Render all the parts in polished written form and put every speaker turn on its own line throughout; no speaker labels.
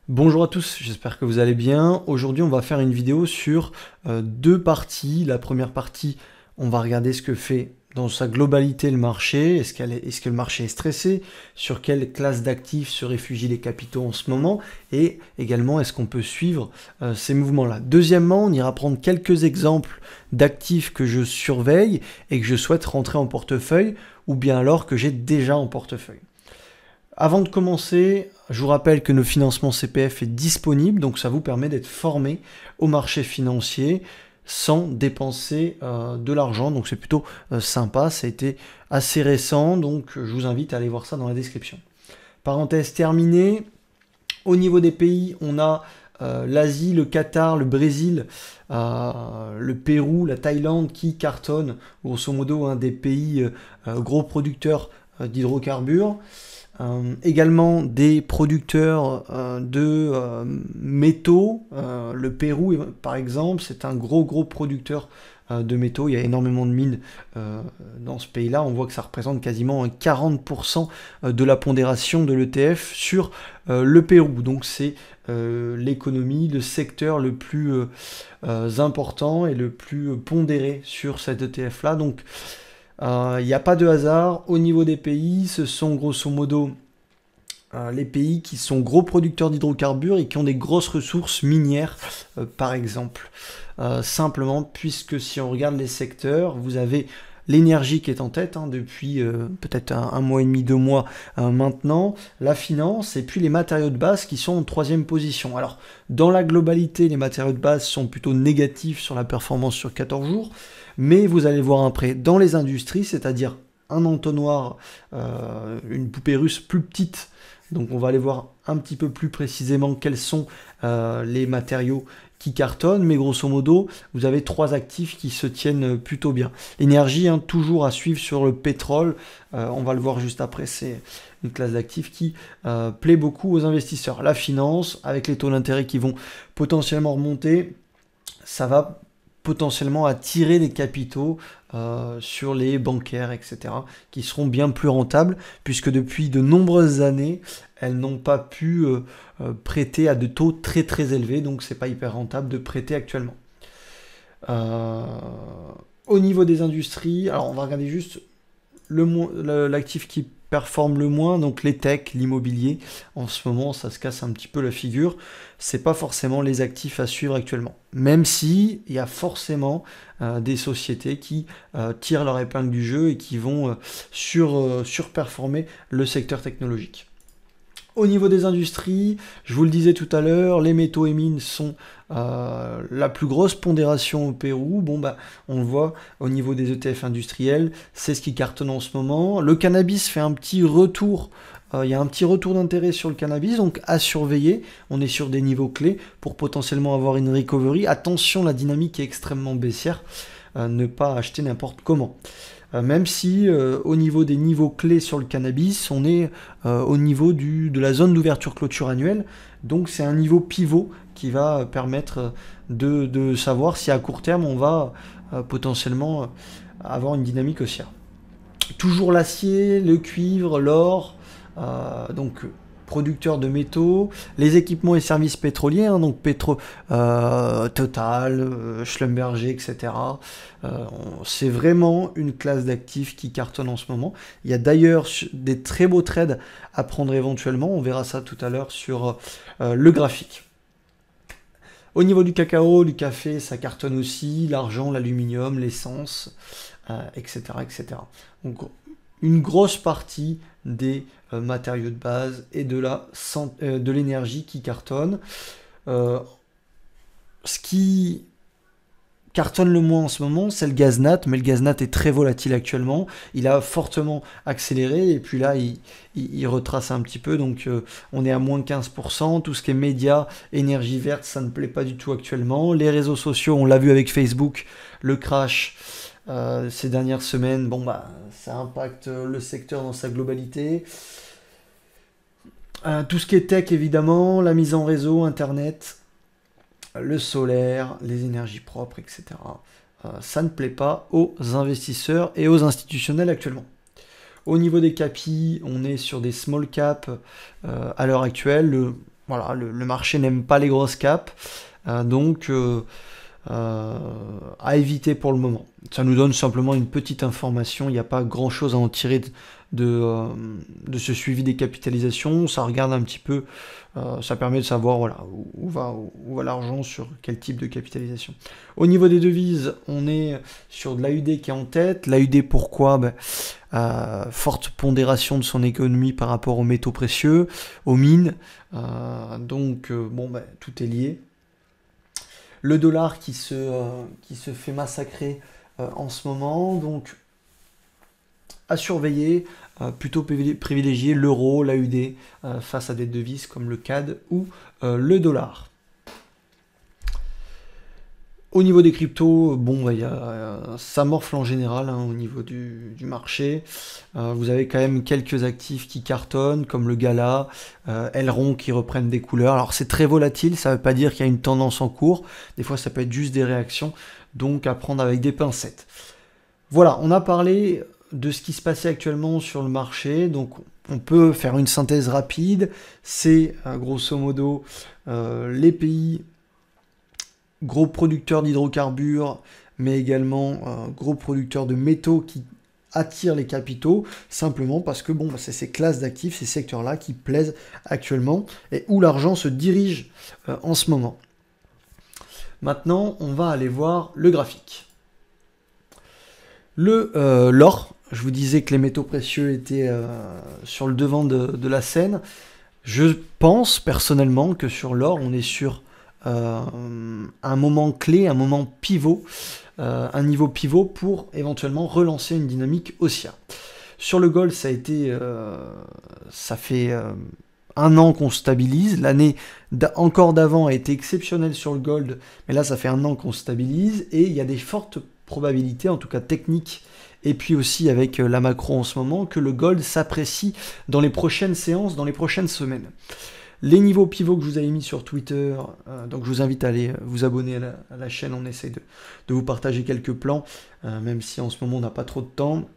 Bonjour à tous, j'espère que vous allez bien. Aujourd'hui, on va faire une vidéo sur deux parties. La première partie, on va regarder ce que fait dans sa globalité le marché. Est-ce que le marché est stressé? Sur quelle classe d'actifs se réfugient les capitaux en ce moment? Et également, est-ce qu'on peut suivre ces mouvements-là? Deuxièmement, on ira prendre quelques exemples d'actifs que je surveille et que je souhaite rentrer en portefeuille ou bien alors que j'ai déjà en portefeuille. Avant de commencer, je vous rappelle que nos financements CPF est disponible, donc ça vous permet d'être formé au marché financier sans dépenser de l'argent, donc c'est plutôt sympa, ça a été assez récent, donc je vous invite à aller voir ça dans la description. Parenthèse terminée, au niveau des pays, on a l'Asie, le Qatar, le Brésil, le Pérou, la Thaïlande qui cartonnent, grosso modo, des pays gros producteurs d'hydrocarbures. Également des producteurs de métaux. Le Pérou, par exemple, c'est un gros producteur de métaux. Il y a énormément de mines dans ce pays-là. On voit que ça représente quasiment 40% de la pondération de l'ETF sur le Pérou. Donc c'est l'économie, le secteur le plus important et le plus pondéré sur cet ETF-là. Donc il n'y a pas de hasard. Au niveau des pays, ce sont grosso modo les pays qui sont gros producteurs d'hydrocarbures et qui ont des grosses ressources minières, par exemple. Simplement, puisque si on regarde les secteurs, vous avez l'énergie qui est en tête depuis peut-être un mois et demi, 2 mois maintenant, la finance et puis les matériaux de base qui sont en troisième position. Alors, dans la globalité, les matériaux de base sont plutôt négatifs sur la performance sur 14 jours, mais vous allez voir après, dans les industries, c'est-à-dire un entonnoir, une poupée russe plus petite, donc on va aller voir un petit peu plus précisément quels sont les matériaux qui cartonnent, mais grosso modo, vous avez trois actifs qui se tiennent plutôt bien. L'énergie, toujours à suivre sur le pétrole, on va le voir juste après, c'est une classe d'actifs qui plaît beaucoup aux investisseurs. La finance, avec les taux d'intérêt qui vont potentiellement remonter, ça va potentiellement attirer des capitaux sur les bancaires, etc., qui seront bien plus rentables, puisque depuis de nombreuses années, elles n'ont pas pu prêter à de taux très élevés, donc c'est pas hyper rentable de prêter actuellement. Au niveau des industries, alors on va regarder juste l'actif qui performe le moins, donc les techs, l'immobilier. En ce moment, ça se casse un petit peu la figure. C'est pas forcément les actifs à suivre actuellement. Même si il y a forcément des sociétés qui tirent leur épingle du jeu et qui vont surperformer le secteur technologique. Au niveau des industries, je vous le disais tout à l'heure, les métaux et mines sont la plus grosse pondération au Pérou. Bon, on le voit au niveau des ETF industriels, c'est ce qui cartonne en ce moment. Le cannabis fait un petit retour. Il y a un petit retour d'intérêt sur le cannabis, donc à surveiller. On est sur des niveaux clés pour potentiellement avoir une recovery. Attention, la dynamique est extrêmement baissière. Ne pas acheter n'importe comment. Même si au niveau des niveaux clés sur le cannabis, on est au niveau de la zone d'ouverture-clôture annuelle. Donc c'est un niveau pivot qui va permettre de savoir si à court terme on va potentiellement avoir une dynamique haussière. Toujours l'acier, le cuivre, l'or, donc producteurs de métaux, les équipements et services pétroliers, donc Total, Schlumberger, etc. C'est vraiment une classe d'actifs qui cartonne en ce moment. Il y a d'ailleurs des très beaux trades à prendre éventuellement, on verra ça tout à l'heure sur le graphique. Au niveau du cacao, du café, ça cartonne aussi, l'argent, l'aluminium, l'essence, etc., etc. Donc une grosse partie des matériaux de base et de l'énergie qui cartonne. Ce qui cartonne le moins en ce moment, c'est le gaz nat, mais le gaz nat est très volatile actuellement. Il a fortement accéléré et puis là, il retrace un petit peu. Donc, on est à moins 15%. Tout ce qui est médias, énergie verte, ça ne plaît pas du tout actuellement. Les réseaux sociaux, on l'a vu avec Facebook, le crash ces dernières semaines, ça impacte le secteur dans sa globalité. Tout ce qui est tech, évidemment, la mise en réseau, Internet, le solaire, les énergies propres, etc. Ça ne plaît pas aux investisseurs et aux institutionnels actuellement. Au niveau des capis, on est sur des small caps à l'heure actuelle. voilà, le marché n'aime pas les grosses caps, donc à éviter pour le moment. Ça nous donne simplement une petite information, il n'y a pas grand chose à en tirer de ce suivi des capitalisations, ça regarde un petit peu, ça permet de savoir voilà, où va l'argent sur quel type de capitalisation. Au niveau des devises, on est sur de l'AUD qui est en tête. L'AUD pourquoi forte pondération de son économie par rapport aux métaux précieux, aux mines, donc tout est lié. Le dollar qui se fait massacrer en ce moment, donc à surveiller, plutôt privilégier l'euro, l'AUD face à des devises comme le CAD ou le dollar. Au niveau des cryptos, ça morfle en général au niveau du marché. Vous avez quand même quelques actifs qui cartonnent, comme le Gala, Elrond qui reprennent des couleurs. Alors c'est très volatile, ça ne veut pas dire qu'il y a une tendance en cours. Des fois ça peut être juste des réactions, donc à prendre avec des pincettes. Voilà, on a parlé de ce qui se passait actuellement sur le marché, donc on peut faire une synthèse rapide. C'est grosso modo les pays gros producteurs d'hydrocarbures, mais également gros producteurs de métaux qui attirent les capitaux, simplement parce que c'est ces classes d'actifs, ces secteurs-là qui plaisent actuellement et où l'argent se dirige en ce moment. Maintenant, on va aller voir le graphique. L'or, je vous disais que les métaux précieux étaient sur le devant de la scène. Je pense personnellement que sur l'or, on est sur un moment clé, un moment pivot, un niveau pivot pour éventuellement relancer une dynamique haussière. Sur le gold, ça fait un an qu'on stabilise. L'année encore d'avant a été exceptionnelle sur le gold, mais là ça fait un an qu'on stabilise et il y a des fortes probabilités, en tout cas techniques, et puis aussi avec la macro en ce moment, que le gold s'apprécie dans les prochaines séances, dans les prochaines semaines. Les niveaux pivots que je vous avais mis sur Twitter, donc je vous invite à aller vous abonner à la chaîne, on essaie de vous partager quelques plans, même si en ce moment on n'a pas trop de temps.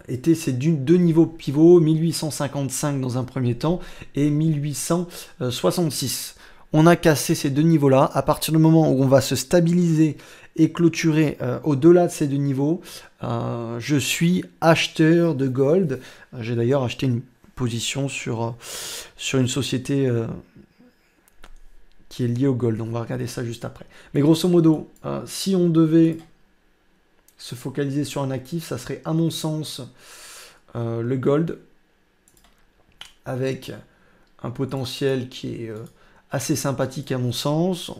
Étaient ces deux niveaux pivots, 1855 dans un premier temps et 1866. On a cassé ces deux niveaux-là. À partir du moment où on va se stabiliser et clôturer au-delà de ces deux niveaux, je suis acheteur de gold. J'ai d'ailleurs acheté une position sur une société qui est liée au gold. On va regarder ça juste après. Mais grosso modo, si on devait se focaliser sur un actif, ça serait à mon sens le gold, avec un potentiel qui est assez sympathique à mon sens.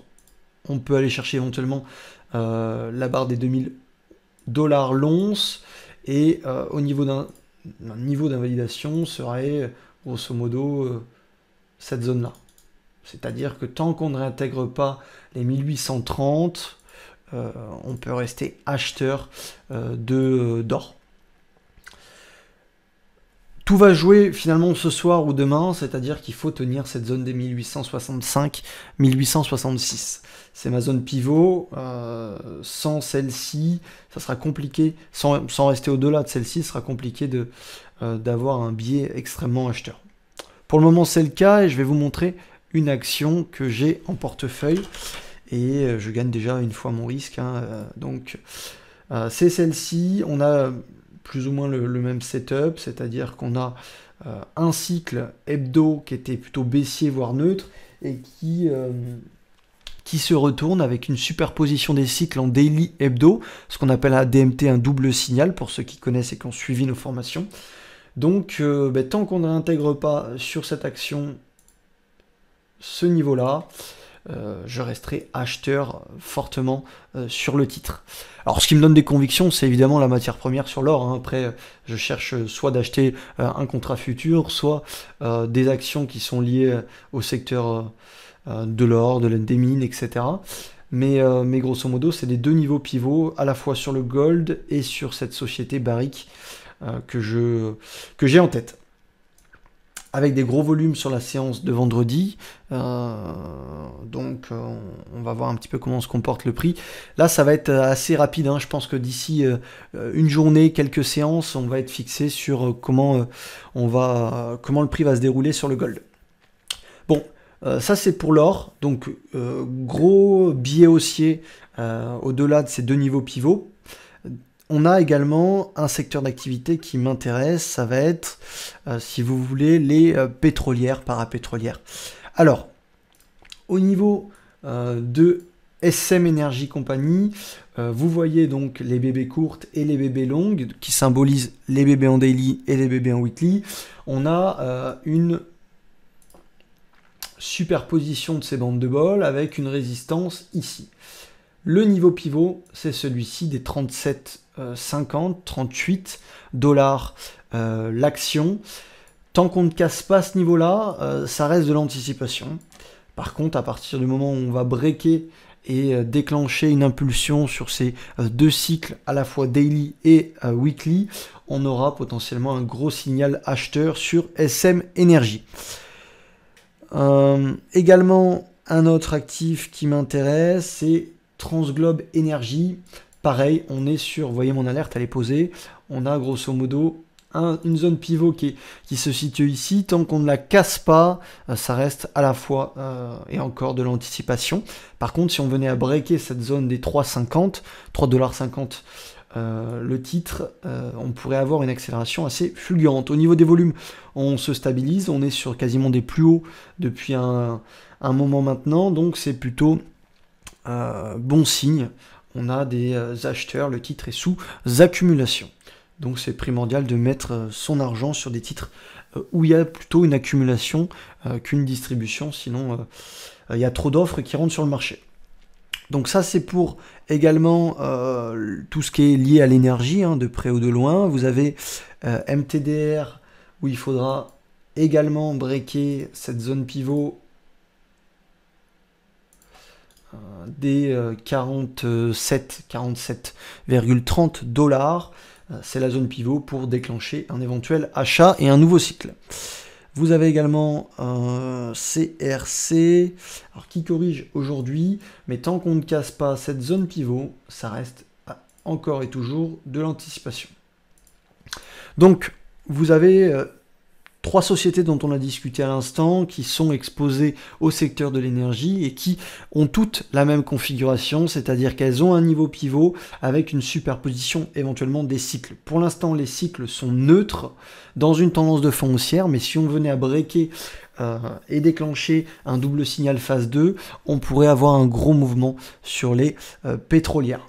On peut aller chercher éventuellement la barre des 2000 $ l'once, et au niveau d'un niveau d'invalidation serait grosso modo cette zone-là. C'est-à-dire que tant qu'on ne réintègre pas les 1830, on peut rester acheteur d'or. Tout va jouer finalement ce soir ou demain, c'est-à-dire qu'il faut tenir cette zone des 1865-1866. C'est ma zone pivot. Sans celle-ci, ça sera compliqué. Sans rester au-delà de celle-ci, ce sera compliqué d'avoir un biais extrêmement acheteur. Pour le moment, c'est le cas et je vais vous montrer une action que j'ai en portefeuille. Et je gagne déjà une fois mon risque. Donc, c'est celle-ci. On a plus ou moins le même setup, c'est-à-dire qu'on a un cycle hebdo qui était plutôt baissier, voire neutre, et qui se retourne avec une superposition des cycles en daily hebdo, ce qu'on appelle à DMT un double signal, pour ceux qui connaissent et qui ont suivi nos formations. Donc, tant qu'on ne réintègre pas sur cette action ce niveau-là, je resterai acheteur fortement sur le titre. Alors ce qui me donne des convictions, c'est évidemment la matière première sur l'or. Après, je cherche soit d'acheter un contrat futur, soit des actions qui sont liées au secteur de l'or, des mines, etc. Mais grosso modo, c'est les deux niveaux pivots, à la fois sur le gold et sur cette société Barrick que j'ai en tête. Avec des gros volumes sur la séance de vendredi, donc on va voir un petit peu comment se comporte le prix. Là ça va être assez rapide, je pense que d'ici une journée, quelques séances, on va être fixé sur comment le prix va se dérouler sur le gold. Bon, ça c'est pour l'or, donc gros biais haussier au-delà de ces deux niveaux pivots. On a également un secteur d'activité qui m'intéresse, ça va être, si vous voulez, les pétrolières, parapétrolières. Alors, au niveau de SM Energy Company, vous voyez donc les BB courtes et les BB longues, qui symbolisent les BB en daily et les BB en weekly. On a une superposition de ces bandes de bol avec une résistance ici. Le niveau pivot, c'est celui-ci des 37,50, 38 dollars l'action. Tant qu'on ne casse pas ce niveau-là, ça reste de l'anticipation. Par contre, à partir du moment où on va breaker et déclencher une impulsion sur ces deux cycles, à la fois daily et weekly, on aura potentiellement un gros signal acheteur sur SM Energy. Également, un autre actif qui m'intéresse, c'est Transglobe Energy. Pareil, on est sur, vous voyez mon alerte, elle est posée. On a grosso modo une zone pivot qui se situe ici. Tant qu'on ne la casse pas, ça reste à la fois et encore de l'anticipation. Par contre, si on venait à breaker cette zone des 3,50, 3,50 $, le titre, on pourrait avoir une accélération assez fulgurante. Au niveau des volumes, on se stabilise. On est sur quasiment des plus hauts depuis un moment maintenant. Donc c'est plutôt bon signe. On a des acheteurs, le titre est sous accumulation. Donc c'est primordial de mettre son argent sur des titres où il y a plutôt une accumulation qu'une distribution, sinon il y a trop d'offres qui rentrent sur le marché. Donc ça c'est pour également tout ce qui est lié à l'énergie, hein, de près ou de loin. Vous avez MTDR où il faudra également breaker cette zone pivot des 47,30 $. C'est la zone pivot pour déclencher un éventuel achat et un nouveau cycle. Vous avez également CRC, alors qui corrige aujourd'hui, mais tant qu'on ne casse pas cette zone pivot, ça reste encore et toujours de l'anticipation. Donc, vous avez trois sociétés dont on a discuté à l'instant, qui sont exposées au secteur de l'énergie et qui ont toutes la même configuration, c'est-à-dire qu'elles ont un niveau pivot avec une superposition éventuellement des cycles. Pour l'instant, les cycles sont neutres dans une tendance de fond haussière, mais si on venait à breaker et déclencher un double signal phase 2, on pourrait avoir un gros mouvement sur les pétrolières.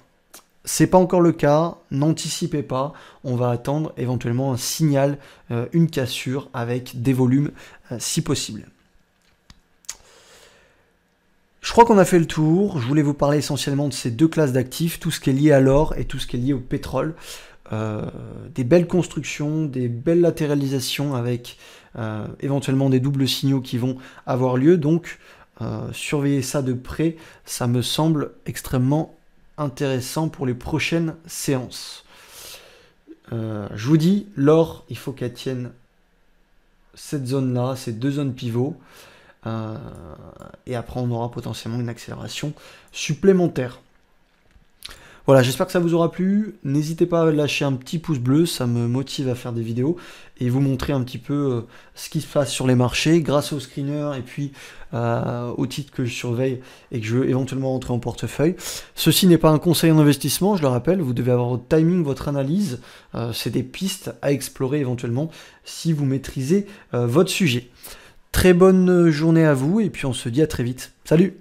C'est pas encore le cas, n'anticipez pas, on va attendre éventuellement un signal, une cassure avec des volumes si possible. Je crois qu'on a fait le tour, je voulais vous parler essentiellement de ces deux classes d'actifs, tout ce qui est lié à l'or et tout ce qui est lié au pétrole. Des belles constructions, des belles latéralisations avec éventuellement des doubles signaux qui vont avoir lieu, donc surveillez ça de près, ça me semble extrêmement intéressant pour les prochaines séances. Je vous dis, l'or, il faut qu'elle tienne cette zone-là, ces deux zones pivots, et après on aura potentiellement une accélération supplémentaire. Voilà, j'espère que ça vous aura plu. N'hésitez pas à lâcher un petit pouce bleu, ça me motive à faire des vidéos et vous montrer un petit peu ce qui se passe sur les marchés grâce au screener et puis au titre que je surveille et que je veux éventuellement rentrer en portefeuille. Ceci n'est pas un conseil en investissement, je le rappelle, vous devez avoir votre timing, votre analyse. C'est des pistes à explorer éventuellement si vous maîtrisez votre sujet. Très bonne journée à vous et puis on se dit à très vite. Salut!